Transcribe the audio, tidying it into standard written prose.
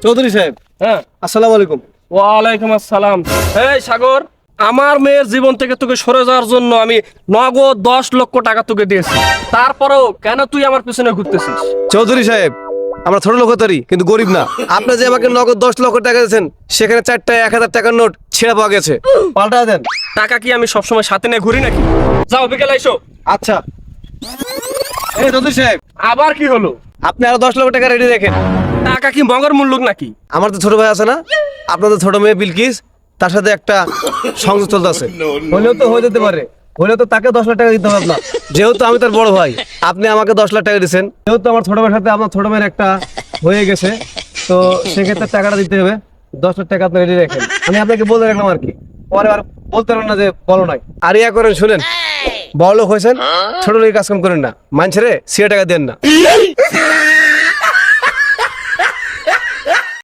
চৌধুরী সাহেব, হ্যাঁ, আসসালামু আলাইকুম। ওয়ালাইকুম আসসালাম। এই সাগর, আমার মেয়ের জীবন থেকে তোকে সরে যাওয়ার জন্য আমি নগদ 10 লক্ষ টাকা তোকে দিয়েছি। তারপরেও কেন তুই আমার পিছনে ঘুরতেছিস? চৌধুরী সাহেব, আমরা ছোট লোকতারি কিন্তু গরিব না। আপনি যে আমাকে নগদ 10 লক্ষ টাকা দিয়েছেন, সেখানে 4টা 1000 টাকার নোট ছেঁড়া পাওয়া গেছে, পাল্টা দেন। টাকা কি আমি সবসময় সাথে নিয়ে ঘুরি নাকি? যাও, বিকেলে এসো। আচ্ছা। এই চৌধুরী সাহেব, আবার কি হলো? আপনি আরো 10 লক্ষ টাকা রেডি রাখেন। টাকা কি মগর মূল্যক নাকি? আমার তো ছোট ভাই আছে না, আপনাদের ছোট মেয়ে বিলকিস, তার সাথে একটা সংযোগ চলতেছে। হলেও তো হয়ে যেতে পারে, হলেও তো তাকে 10 লাখ টাকা দিতে হবে আপনার। যেহেতু আমি তার বড় ভাই, আপনি আমাকে 10 লাখ টাকা দিচ্ছেন, যেহেতু আমার ছোট ভাইয়ের সাথে আপনার ছোট মেয়ের একটা হয়ে গেছে, তো সেক্ষেত্রে টাকাটা দিতে হবে। 10 লাখ টাকা আপনি রেডি রাখেন। আমি আপনাকে বলে রাখলাম আর কি, পরে আর বলতে পারবেন না যে বলো নাই। আর ইয়া করেন, শুনেন, বড় লোক হয়েছেন, ছোট লোকের কাজ কাম করেন না, মানুষের সিয়া টাকা দেন না।